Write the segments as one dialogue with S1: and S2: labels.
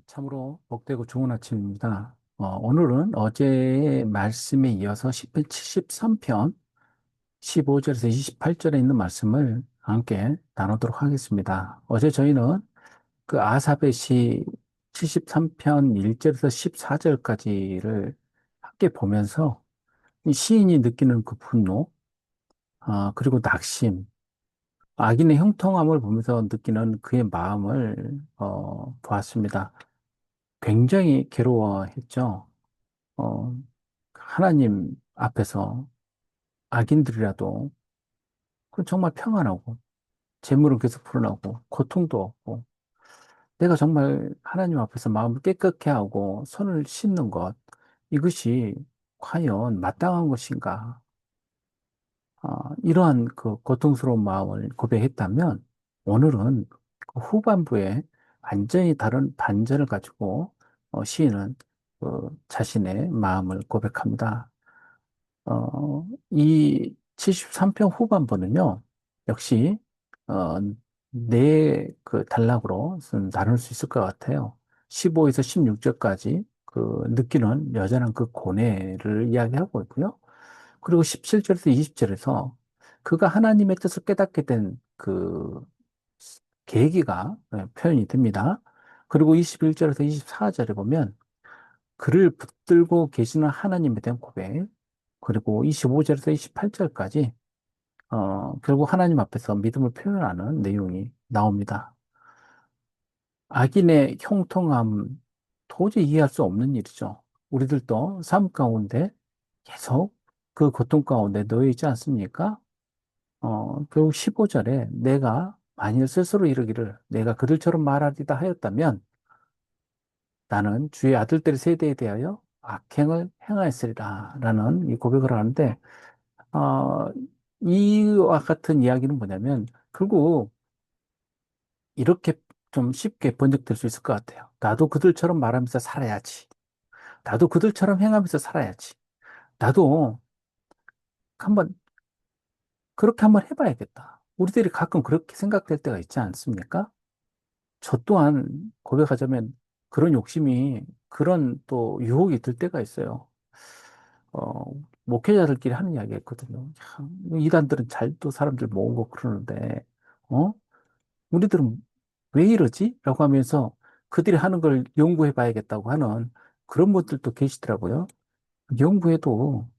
S1: 참으로 복되고 좋은 아침입니다. 오늘은 어제의 말씀에 이어서 10편 73편 15절에서 28절에 있는 말씀을 함께 나누도록 하겠습니다. 어제 저희는 그 아삽의 시 73편 1절에서 14절까지를 함께 보면서 이 시인이 느끼는 그 분노, 그리고 낙심, 악인의 형통함을 보면서 느끼는 그의 마음을 보았습니다. 굉장히 괴로워했죠. 어, 하나님 앞에서 악인들이라도 그건 정말 평안하고 재물은 계속 불어나고 고통도 없고 내가 정말 하나님 앞에서 마음을 깨끗게 하고 손을 씻는 것 이것이 과연 마땅한 것인가? 이러한 그 고통스러운 마음을 고백했다면 오늘은 그 후반부에 완전히 다른 반전을 가지고 시인은 자신의 마음을 고백합니다. 이 73편 후반부는요, 역시, 어, 네 그 단락으로 나눌 수 있을 것 같아요. 15에서 16절까지 그 느끼는 여전한 그 고뇌를 이야기하고 있고요. 그리고 17절에서 20절에서 그가 하나님의 뜻을 깨닫게 된 그 계기가 표현이 됩니다. 그리고 21절에서 24절에 보면 그를 붙들고 계시는 하나님에 대한 고백, 그리고 25절에서 28절까지 결국 하나님 앞에서 믿음을 표현하는 내용이 나옵니다. 악인의 형통함 도저히 이해할 수 없는 일이죠. 우리들도 삶 가운데 계속 그 고통 가운데 놓여 있지 않습니까? 결국 15절에 내가 만일 스스로 이르기를 내가 그들처럼 말하리다 하였다면 나는 주의 아들들의 세대에 대하여 악행을 행하였으리라 라는 이 고백을 하는데 어, 이와 같은 이야기는 뭐냐면 결국 이렇게 좀 쉽게 번역될 수 있을 것 같아요. 나도 그들처럼 말하면서 살아야지. 나도 그들처럼 행하면서 살아야지. 나도 한번 그렇게 한번 해봐야겠다. 우리들이 가끔 그렇게 생각될 때가 있지 않습니까? 저 또한 고백하자면 그런 욕심이 그런 또 유혹이 들 때가 있어요. 어, 목회자들끼리 하는 이야기가 있거든요. 참, 이단들은 잘 또 사람들 모으고 그러는데, 어? 우리들은 왜 이러지? 라고 하면서 그들이 하는 걸 연구해 봐야겠다고 하는 그런 분들도 계시더라고요. 연구해도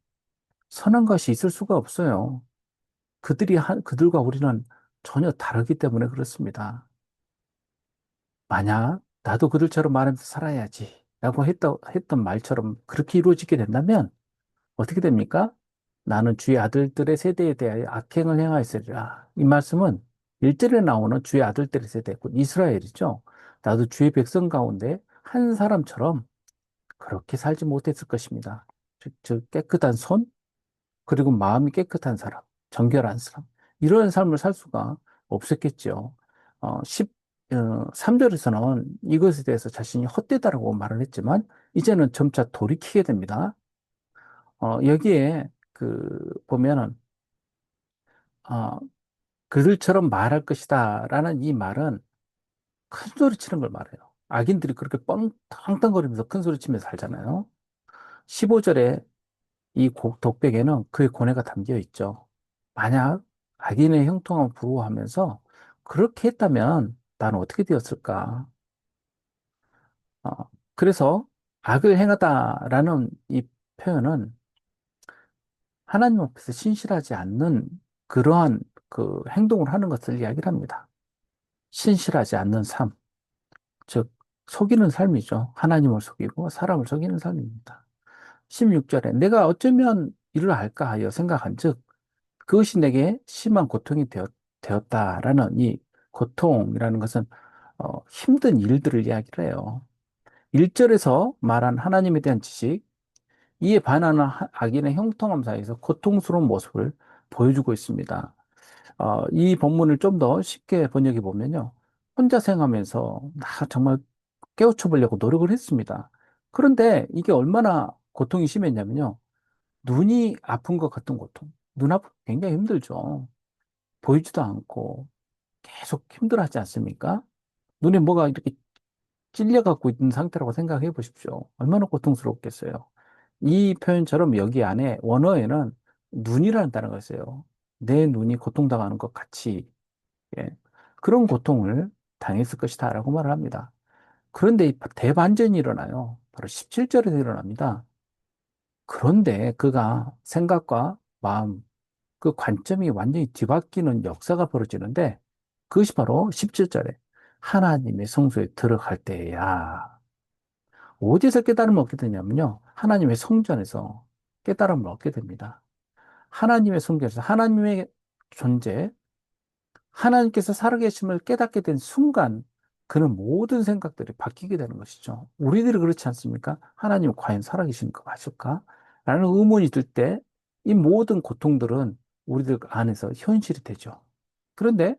S1: 선한 것이 있을 수가 없어요. 그들과 우리는 전혀 다르기 때문에 그렇습니다. 만약 나도 그들처럼 말하면서 살아야지 라고 했던 말처럼 그렇게 이루어지게 된다면 어떻게 됩니까? 나는 주의 아들들의 세대에 대하여 악행을 행하였으리라. 이 말씀은 1절에 나오는 주의 아들들의 세대, 곧 이스라엘이죠. 나도 주의 백성 가운데 한 사람처럼 그렇게 살지 못했을 것입니다. 즉 깨끗한 손, 그리고 마음이 깨끗한 사람, 정결한 사람. 이런 삶을 살 수가 없었겠죠. 3절에서는 이것에 대해서 자신이 헛되다라고 말을 했지만, 이제는 점차 돌이키게 됩니다. 여기에 보면은, 어, 그들처럼 말할 것이다 라는 이 말은 큰 소리 치는 걸 말해요. 악인들이 그렇게 뻥땅땅거리면서 큰 소리 치면서 살잖아요. 15절에 이 독백에는 그의 고뇌가 담겨 있죠. 만약 악인의 형통함을 부러워하면서 그렇게 했다면 나는 어떻게 되었을까? 어, 그래서 악을 행하다라는 이 표현은 하나님 앞에서 신실하지 않는 그러한 그 행동을 하는 것을 이야기를 합니다. 신실하지 않는 삶, 즉 속이는 삶이죠. 하나님을 속이고 사람을 속이는 삶입니다. 16절에 내가 어쩌면 이를 할까 하여 생각한즉 그것이 내게 심한 고통이 되었다라는 이 고통이라는 것은 힘든 일들을 이야기를 해요. 1절에서 말한 하나님에 대한 지식, 이에 반하는 악인의 형통함 사이에서 고통스러운 모습을 보여주고 있습니다. 이 본문을 좀 더 쉽게 번역해 보면요. 혼자 생하면서 나 정말 깨우쳐 보려고 노력을 했습니다. 그런데 이게 얼마나 고통이 심했냐면요. 눈이 아픈 것 같은 고통. 눈 아프면 굉장히 힘들죠. 보이지도 않고 계속 힘들어하지 않습니까? 눈에 뭐가 이렇게 찔려갖고 있는 상태라고 생각해 보십시오. 얼마나 고통스럽겠어요. 이 표현처럼 여기 안에 원어에는 눈이라는 단어가 있어요. 내 눈이 고통당하는 것 같이, 예. 그런 고통을 당했을 것이다라고 말을 합니다. 그런데 이 대반전이 일어나요. 바로 17절에서 일어납니다. 그런데 그가 생각과 마음, 그 관점이 완전히 뒤바뀌는 역사가 벌어지는데 그것이 바로 17절에 하나님의 성소에 들어갈 때야. 어디서 깨달음을 얻게 되냐면요. 하나님의 성전에서 깨달음을 얻게 됩니다. 하나님의 성전에서 하나님의 존재, 하나님께서 살아계심을 깨닫게 된 순간 그는 모든 생각들이 바뀌게 되는 것이죠. 우리들이 그렇지 않습니까? 하나님 과연 살아계신 거 맞을까? 라는 의문이 들 때 이 모든 고통들은 우리들 안에서 현실이 되죠. 그런데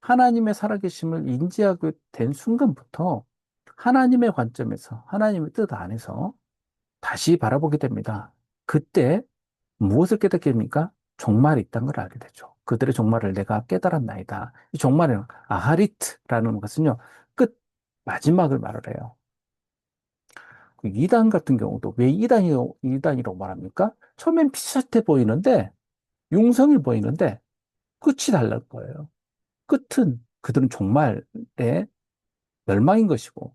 S1: 하나님의 살아계심을 인지하게 된 순간부터 하나님의 관점에서 하나님의 뜻 안에서 다시 바라보게 됩니다. 그때 무엇을 깨닫게 됩니까? 종말이 있다는 걸 알게 되죠. 그들의 종말을 내가 깨달았나이다. 이 종말은 아하리트라는 것은요, 끝, 마지막을 말을 해요. 그 이단 같은 경우도 왜 이단이라고 말합니까? 처음엔 비슷해 보이는데, 융성이 보이는데, 끝이 달랄 거예요. 끝은 그들은 종말의 멸망인 것이고,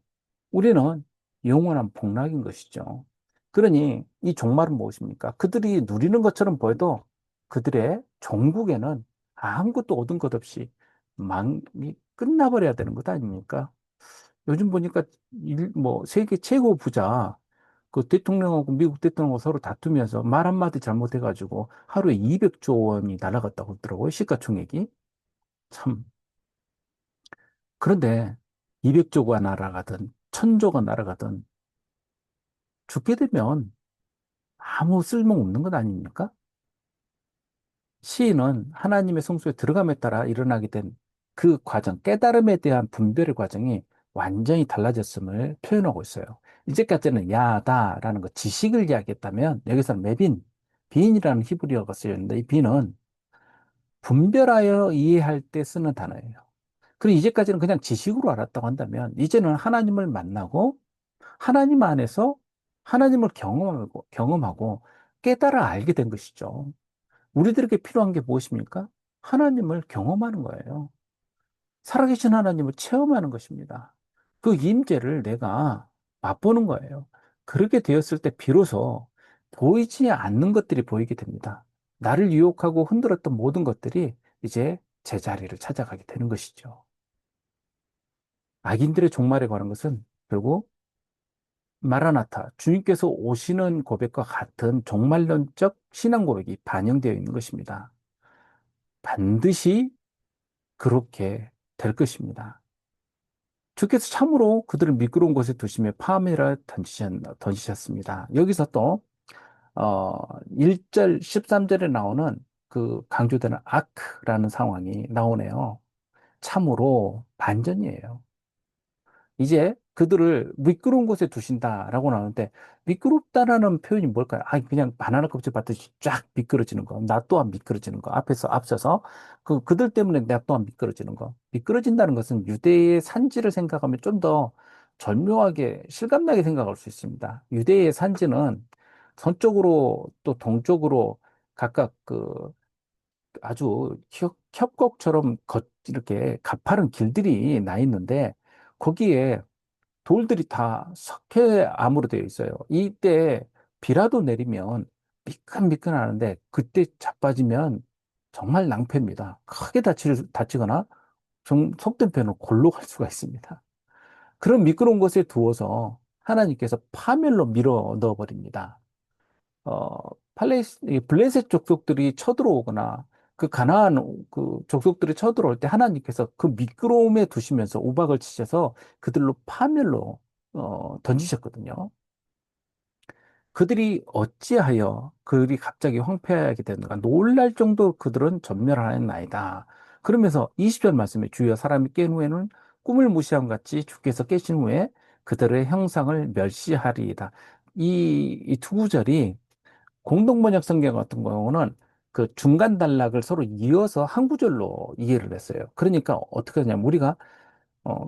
S1: 우리는 영원한 복락인 것이죠. 그러니 이 종말은 무엇입니까? 그들이 누리는 것처럼 보여도 그들의 종국에는 아무것도 얻은 것 없이 망이 끝나버려야 되는 것 아닙니까? 요즘 보니까 세계 최고 부자 그 대통령하고 미국 대통령하고 서로 다투면서 말 한마디 잘못해가지고 하루에 200조 원이 날아갔다고 그러더라고요. 시가총액이. 참. 그런데 200조가 날아가든 1000조가 날아가든 죽게 되면 아무 쓸모없는 것 아닙니까? 시인은 하나님의 성소에 들어감에 따라 일어나게 된 그 과정, 깨달음에 대한 분별의 과정이 완전히 달라졌음을 표현하고 있어요. 이제까지는 야다라는 거, 지식을 이야기했다면 여기서는 매빈, 빈이라는 히브리어가 쓰였는데 이 빈은 분별하여 이해할 때 쓰는 단어예요. 그리고 이제까지는 그냥 지식으로 알았다고 한다면 이제는 하나님을 만나고 하나님 안에서 하나님을 경험하고 깨달아 알게 된 것이죠. 우리들에게 필요한 게 무엇입니까? 하나님을 경험하는 거예요. 살아계신 하나님을 체험하는 것입니다. 그 임재를 내가 맛보는 거예요. 그렇게 되었을 때 비로소 보이지 않는 것들이 보이게 됩니다. 나를 유혹하고 흔들었던 모든 것들이 이제 제자리를 찾아가게 되는 것이죠. 악인들의 종말에 관한 것은 결국 마라나타, 주님께서 오시는 고백과 같은 종말론적 신앙 고백이 반영되어 있는 것입니다. 반드시 그렇게 될 것입니다. 주께서 참으로 그들을 미끄러운 곳에 두시며 파멸하여 던지셨습니다. 여기서 또, 1절, 13절에 나오는 그 강조되는 아크라는 상황이 나오네요. 참으로 반전이에요. 이제 그들을 미끄러운 곳에 두신다라고 나오는데 미끄럽다라는 표현이 뭘까요? 아, 그냥 바나나 껍질 받듯이 쫙 미끄러지는 거. 나 또한 미끄러지는 거. 앞에서 앞서서 그들 때문에 나 또한 미끄러지는 거. 미끄러진다는 것은 유대의 산지를 생각하면 좀 더 절묘하게 실감나게 생각할 수 있습니다. 유대의 산지는 서쪽으로 또 동쪽으로 각각 그 아주 협곡처럼 이렇게 가파른 길들이 나 있는데 거기에 돌들이 다 석회암으로 되어 있어요. 이때 비라도 내리면 미끈미끈하는데 그때 자빠지면 정말 낭패입니다. 크게 다치거나 속된 표현은 골로 갈 수가 있습니다. 그런 미끄러운 곳에 두어서 하나님께서 파멸로 밀어 넣어버립니다. 어, 이 블레셋 족속들이 쳐들어오거나 그 가나안 그 족속들이 쳐들어올 때 하나님께서 그 미끄러움에 두시면서 우박을 치셔서 그들로 파멸로 던지셨거든요. 그들이 어찌하여 그들이 갑자기 황폐하게 되는가 놀랄 정도 그들은 전멸하였나이다. 그러면서 20절 말씀에 주여 사람이 깬 후에는 꿈을 무시함 같이 주께서 깨신 후에 그들의 형상을 멸시하리이다. 이 두 구절이 공동번역 성경 같은 경우는 그 중간 단락을 서로 이어서 한 구절로 이해를 했어요. 그러니까 어떻게 하냐면 우리가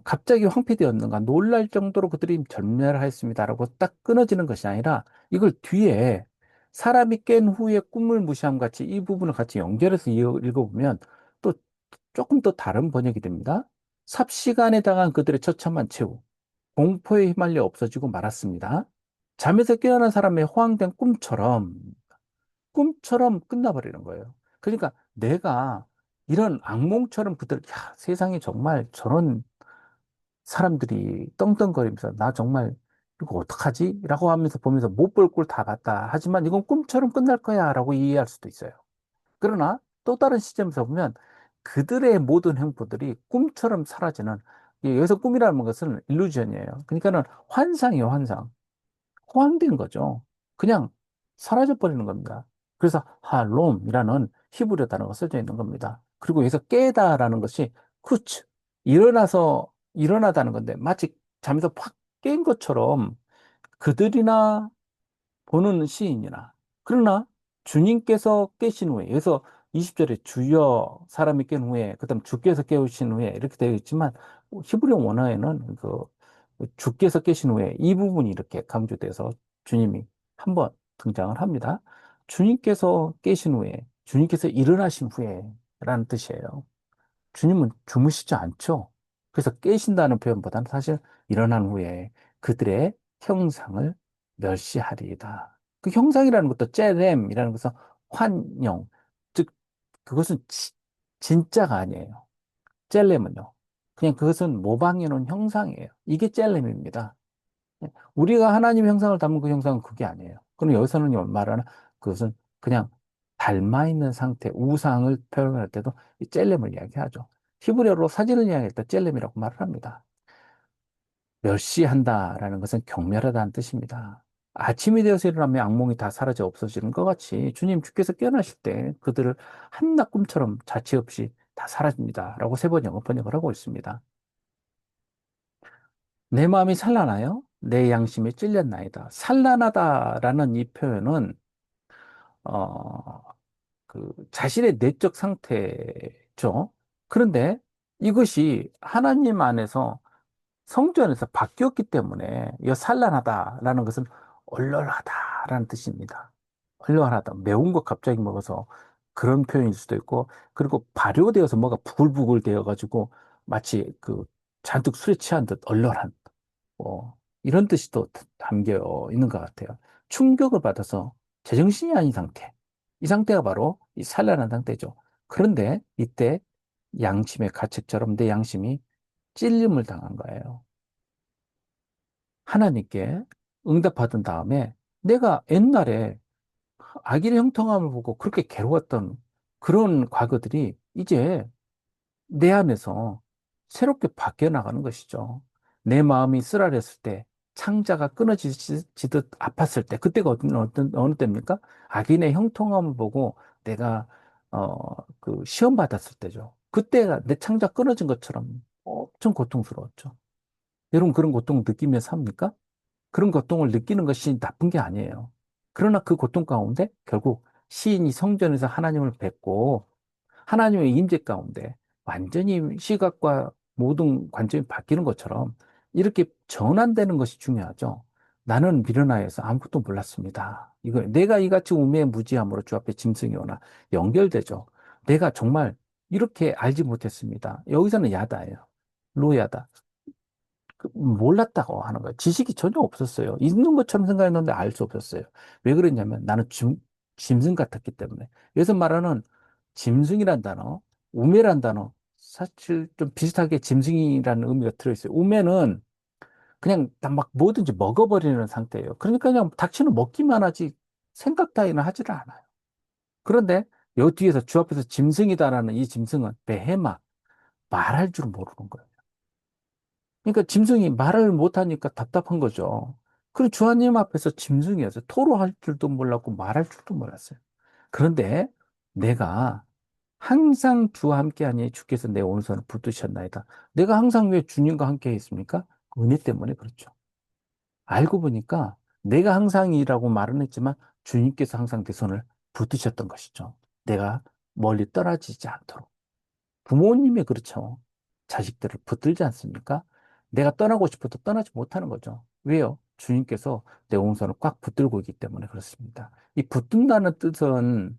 S1: 갑자기 황폐되었는가 놀랄 정도로 그들이 전멸하였습니다라고 딱 끊어지는 것이 아니라 이걸 뒤에 사람이 깬 후에 꿈을 무시함 같이 이 부분을 같이 연결해서 읽어보면 또 조금 더 다른 번역이 됩니다. 삽시간에 당한 그들의 처참한 최후, 공포에 휘말려 없어지고 말았습니다. 잠에서 깨어난 사람의 호황된 꿈처럼 끝나버리는 거예요. 그러니까 내가 이런 악몽처럼 야, 세상에 정말 저런 사람들이 떵떵거리면서 나 정말 이거 어떡하지? 라고 하면서 보면서 못 볼 꼴 다 봤다. 하지만 이건 꿈처럼 끝날 거야 라고 이해할 수도 있어요. 그러나 또 다른 시점에서 보면 그들의 모든 행보들이 꿈처럼 사라지는 여기서 꿈이라는 것은 일루전이에요. 그러니까는 환상이에요, 환상. 호황된 거죠. 그냥 사라져 버리는 겁니다. 그래서 할롬이라는 히브리어 단어가 써져 있는 겁니다. 그리고 여기서 깨다라는 것이 쿠츠, 일어나다는 건데 마치 잠에서 팍 깬 것처럼 그들이나 보는 시인이나 그러나 주님께서 깨신 후에 여기서 20절에 주여 사람이 깬 후에 그다음 주께서 깨우신 후에 이렇게 되어 있지만 히브리어 원어에는 주께서 깨신 후에 이 부분이 이렇게 강조돼서 주님이 한 번 등장을 합니다. 주님께서 깨신 후에 주님께서 일어나신 후에라는 뜻이에요. 주님은 주무시지 않죠. 그래서 깨신다는 표현보다는 사실 일어난 후에 그들의 형상을 멸시하리이다. 그 형상이라는 것도 젤렘이라는 것은 환영, 즉 그것은 진짜가 아니에요. 젤렘은요. 그냥 그것은 모방해 놓은 형상이에요. 이게 젤렘입니다. 우리가 하나님 형상을 담은 그 형상은 그게 아니에요. 그럼 여기서는 말하는 그것은 그냥 닮아 있는 상태, 우상을 표현할 때도 이 젤렘을 이야기하죠. 히브리어로 사진을 이야기할 때 젤렘이라고 말을 합니다. 멸시한다라는 것은 경멸하다는 뜻입니다. 아침이 되어서 일어나면 악몽이 다 사라져 없어지는 것 같이 주님 주께서 깨어나실 때 그들을 한낱 꿈처럼 자취 없이 다 사라집니다. 라고 세 번 영어 번역을 하고 있습니다. 내 마음이 산란하여 내 양심이 찔렸나이다. 산란하다라는 이 표현은 어, 자신의 내적 상태죠. 그런데 이것이 하나님 안에서 성전에서 바뀌었기 때문에 이 산란하다라는 것은 얼얼하다라는 뜻입니다. 얼얼하다. 매운 거 갑자기 먹어서 그런 표현일 수도 있고, 그리고 발효되어서 뭐가 부글부글 되어가지고 마치 잔뜩 술에 취한 듯 얼얼한 이런 뜻이 또 담겨 있는 것 같아요. 충격을 받아서 제정신이 아닌 상태. 이 상태가 바로 이 산란한 상태죠. 그런데 이때 양심의 가책처럼 내 양심이 찔림을 당한 거예요. 하나님께 응답받은 다음에 내가 옛날에 아기의 형통함을 보고 그렇게 괴로웠던 그런 과거들이 이제 내 안에서 새롭게 바뀌어 나가는 것이죠. 내 마음이 쓰라렸을 때, 창자가 끊어지듯 아팠을 때, 그때가 어느 때입니까? 악인의 형통함을 보고 내가, 시험 받았을 때죠. 그때가 내 창자 끊어진 것처럼 엄청 고통스러웠죠. 여러분 그런 고통 느끼며 삽니까? 그런 고통을 느끼는 것이 나쁜 게 아니에요. 그러나 그 고통 가운데 결국 시인이 성전에서 하나님을 뵙고 하나님의 임재 가운데 완전히 시각과 모든 관점이 바뀌는 것처럼 이렇게 전환되는 것이 중요하죠. 나는 미련하여서 아무것도 몰랐습니다. 이거 내가 이같이 우매의 무지함으로 주 앞에 짐승이 오나 연결되죠. 내가 정말 이렇게 알지 못했습니다. 여기서는 야다예요. 로야다. 몰랐다고 하는 거예요. 지식이 전혀 없었어요. 있는 것처럼 생각했는데 알 수 없었어요. 왜 그랬냐면 나는 짐승 같았기 때문에. 여기서 말하는 짐승이란 단어, 우매란 단어, 사실 좀 비슷하게 짐승이라는 의미가 들어있어요. 우매는 그냥 다 막 뭐든지 먹어버리는 상태예요. 그러니까 그냥 닥치는 먹기만 하지 생각 따위는 하지를 않아요. 그런데 여기 뒤에서 주 앞에서 짐승이다라는 이 짐승은 베헤마, 말할 줄 모르는 거예요. 그러니까 짐승이 말을 못하니까 답답한 거죠. 그리고 주하님 앞에서 짐승이었어요. 토로할 줄도 몰랐고 말할 줄도 몰랐어요. 그런데 내가 항상 주와 함께하니 주께서 내 오른손을 붙드셨나이다. 내가 항상 왜 주님과 함께 있습니까? 은혜 때문에 그렇죠. 알고 보니까 내가 항상이라고 말은 했지만 주님께서 항상 내 손을 붙드셨던 것이죠. 내가 멀리 떨어지지 않도록. 부모님이 그렇죠. 자식들을 붙들지 않습니까? 내가 떠나고 싶어도 떠나지 못하는 거죠. 왜요? 주님께서 내 오른손을 꽉 붙들고 있기 때문에 그렇습니다. 이 붙든다는 뜻은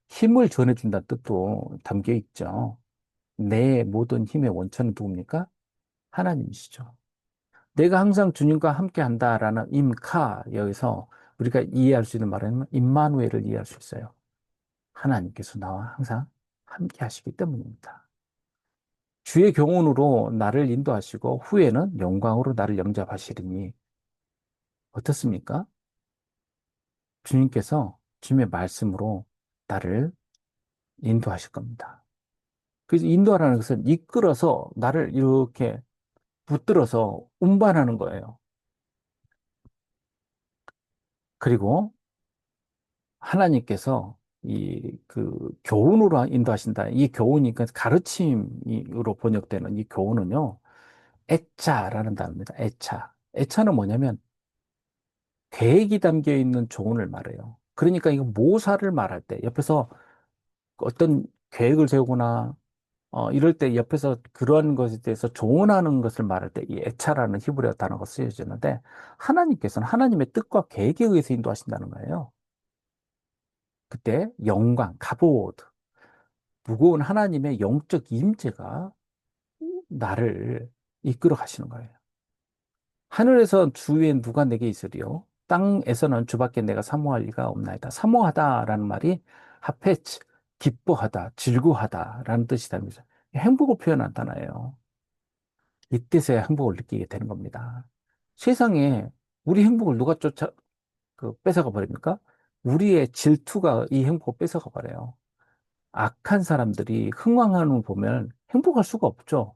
S1: 힘을 전해준다는 뜻도 담겨 있죠. 내 모든 힘의 원천은 누굽니까? 하나님이시죠. 내가 항상 주님과 함께 한다라는 임카, 여기서 우리가 이해할 수 있는 말은 임마누엘을 이해할 수 있어요. 하나님께서 나와 항상 함께 하시기 때문입니다. 주의 교훈으로 나를 인도하시고 후에는 영광으로 나를 영접하시리니 어떻습니까? 주님께서 주님의 말씀으로 나를 인도하실 겁니다. 그래서 인도하라는 것은 이끌어서 나를 이렇게 붙들어서 운반하는 거예요. 그리고 하나님께서 이 그 교훈으로 인도하신다. 이 교훈이 그 가르침으로 번역되는 이 교훈은요. 애차라는 단어입니다. 애차. 애차는 뭐냐면 계획이 담겨 있는 조언을 말해요. 그러니까 이거 모사를 말할 때 옆에서 어떤 계획을 세우거나 이럴 때 옆에서 그런 것에 대해서 조언하는 것을 말할 때 이 애차라는 히브리어 단어가 쓰여지는데 하나님께서는 하나님의 뜻과 계획에 의해서 인도하신다는 거예요. 그때 영광, 가보드, 무거운 하나님의 영적 임재가 나를 이끌어 가시는 거예요. 하늘에서 주위에 누가 내게 있으리요? 땅에서는 주밖에 내가 사모할 리가 없나이다. 사모하다라는 말이 하페츠, 기뻐하다, 즐거하다라는 뜻이답니다. 행복을 표현한 단어예요. 이때서야 행복을 느끼게 되는 겁니다. 세상에 우리 행복을 누가 뺏어가 버립니까? 우리의 질투가 이 행복을 뺏어가 버려요. 악한 사람들이 흥왕하는 걸 보면 행복할 수가 없죠.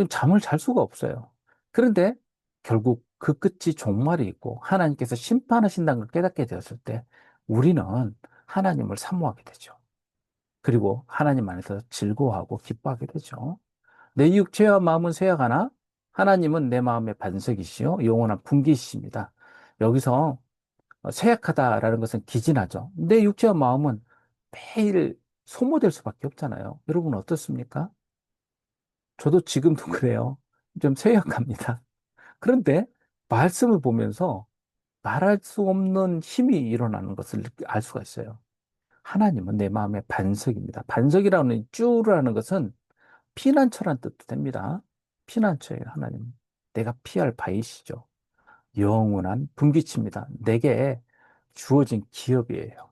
S1: 잠을 잘 수가 없어요. 그런데 결국 그 끝이 종말이 있고 하나님께서 심판하신다는 걸 깨닫게 되었을 때 우리는 하나님을 사모하게 되죠. 그리고 하나님 안에서 즐거워하고 기뻐하게 되죠. 내 육체와 마음은 쇠약하나 하나님은 내 마음의 반석이시요 영원한 분기이십니다. 여기서 쇠약하다라는 것은 기진하죠. 내 육체와 마음은 매일 소모될 수밖에 없잖아요. 여러분 어떻습니까? 저도 지금도 그래요. 좀 쇠약합니다. 그런데 말씀을 보면서 말할 수 없는 힘이 일어나는 것을 알 수가 있어요. 하나님은 내 마음의 반석입니다. 반석이라는 쭈라는 것은 피난처란 뜻도 됩니다. 피난처예요, 하나님. 내가 피할 바위시죠. 영원한 분기치입니다. 내게 주어진 기업이에요.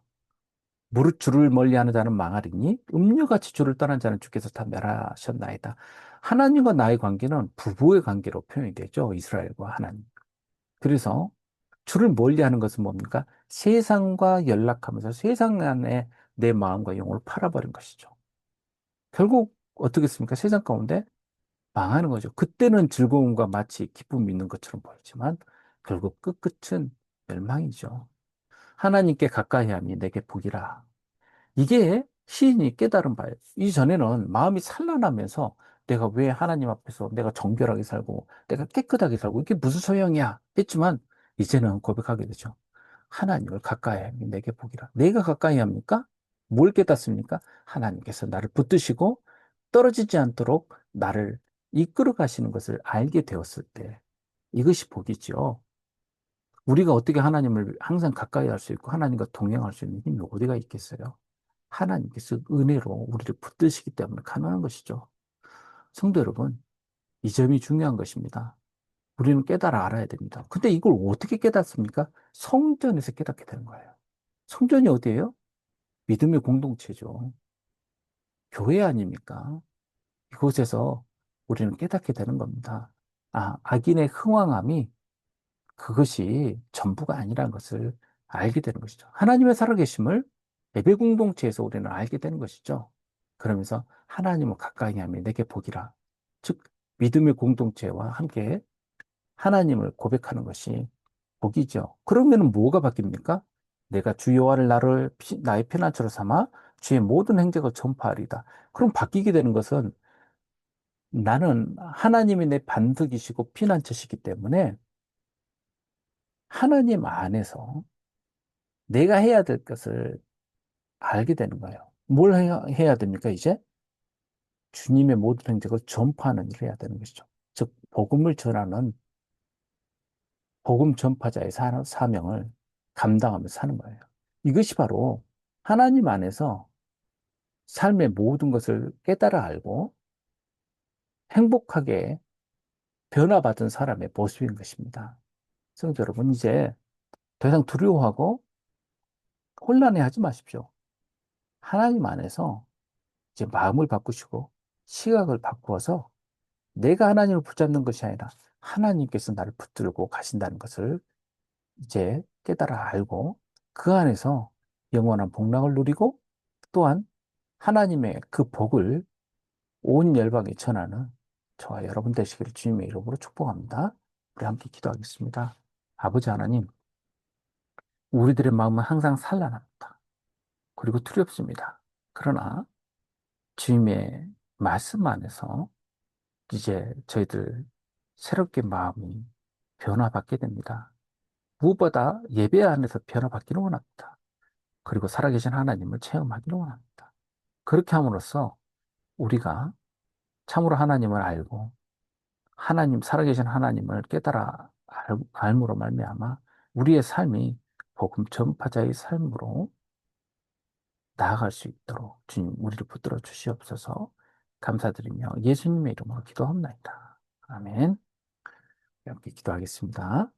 S1: 무릇 주를 멀리하는 자는 망하리니 음료같이 주를 떠난 자는 주께서 다 멸하셨나이다. 하나님과 나의 관계는 부부의 관계로 표현이 되죠. 이스라엘과 하나님. 그래서 주를 멀리하는 것은 뭡니까? 세상과 연락하면서 세상 안에 내 마음과 영혼을 팔아버린 것이죠. 결국 어떻겠습니까? 세상 가운데 망하는 거죠. 그때는 즐거움과 마치 기쁨이 있는 것처럼 보이지만 결국 끝은 멸망이죠. 하나님께 가까이 함이 내게 복이라. 이게 시인이 깨달은 바예요. 이전에는 마음이 산란하면서 내가 왜 하나님 앞에서 내가 정결하게 살고 내가 깨끗하게 살고 이게 무슨 소용이야 했지만 이제는 고백하게 되죠. 하나님을 가까이 하면 내게 복이라. 내가 가까이 합니까? 뭘 깨닫습니까? 하나님께서 나를 붙드시고 떨어지지 않도록 나를 이끌어 가시는 것을 알게 되었을 때 이것이 복이죠. 우리가 어떻게 하나님을 항상 가까이 할 수 있고 하나님과 동행할 수 있는 힘이 어디가 있겠어요? 하나님께서 은혜로 우리를 붙드시기 때문에 가능한 것이죠. 성도 여러분, 이 점이 중요한 것입니다. 우리는 깨달아 알아야 됩니다. 근데 이걸 어떻게 깨닫습니까? 성전에서 깨닫게 되는 거예요. 성전이 어디예요? 믿음의 공동체죠. 교회 아닙니까? 이곳에서 우리는 깨닫게 되는 겁니다. 아, 악인의 흥왕함이 그것이 전부가 아니라는 것을 알게 되는 것이죠. 하나님의 살아계심을 예배 공동체에서 우리는 알게 되는 것이죠. 그러면서 하나님을 가까이 하며 내게 복이라. 즉, 믿음의 공동체와 함께 하나님을 고백하는 것이 복이죠. 그러면 뭐가 바뀝니까? 내가 주 여호와를 나의 피난처로 삼아 주의 모든 행적을 전파하리다. 그럼 바뀌게 되는 것은 나는 하나님이 내 반석이시고 피난처시기 때문에 하나님 안에서 내가 해야 될 것을 알게 되는 거예요. 뭘 해야 됩니까, 이제? 주님의 모든 행적을 전파하는 일을 해야 되는 것이죠. 즉, 복음을 전하는 복음 전파자의 사명을 감당하면서 사는 거예요. 이것이 바로 하나님 안에서 삶의 모든 것을 깨달아 알고 행복하게 변화받은 사람의 모습인 것입니다. 성도 여러분, 이제 더 이상 두려워하고 혼란해하지 마십시오. 하나님 안에서 이제 마음을 바꾸시고 시각을 바꾸어서 내가 하나님을 붙잡는 것이 아니라 하나님께서 나를 붙들고 가신다는 것을 이제 깨달아 알고 그 안에서 영원한 복락을 누리고 또한 하나님의 그 복을 온 열방에 전하는 저와 여러분 되시기를 주님의 이름으로 축복합니다. 우리 함께 기도하겠습니다. 아버지 하나님, 우리들의 마음은 항상 산란합니다. 그리고 두렵습니다. 그러나 주님의 말씀 안에서 이제 저희들 새롭게 마음이 변화받게 됩니다. 무엇보다 예배 안에서 변화받기를 원합니다. 그리고 살아계신 하나님을 체험하기를 원합니다. 그렇게 함으로써 우리가 참으로 하나님을 알고 하나님, 살아계신 하나님을 깨달아 알므로 말미암아 우리의 삶이 복음 전파자의 삶으로 나아갈 수 있도록 주님 우리를 붙들어 주시옵소서. 감사드리며 예수님의 이름으로 기도합니다. 아멘. 함께 기도하겠습니다.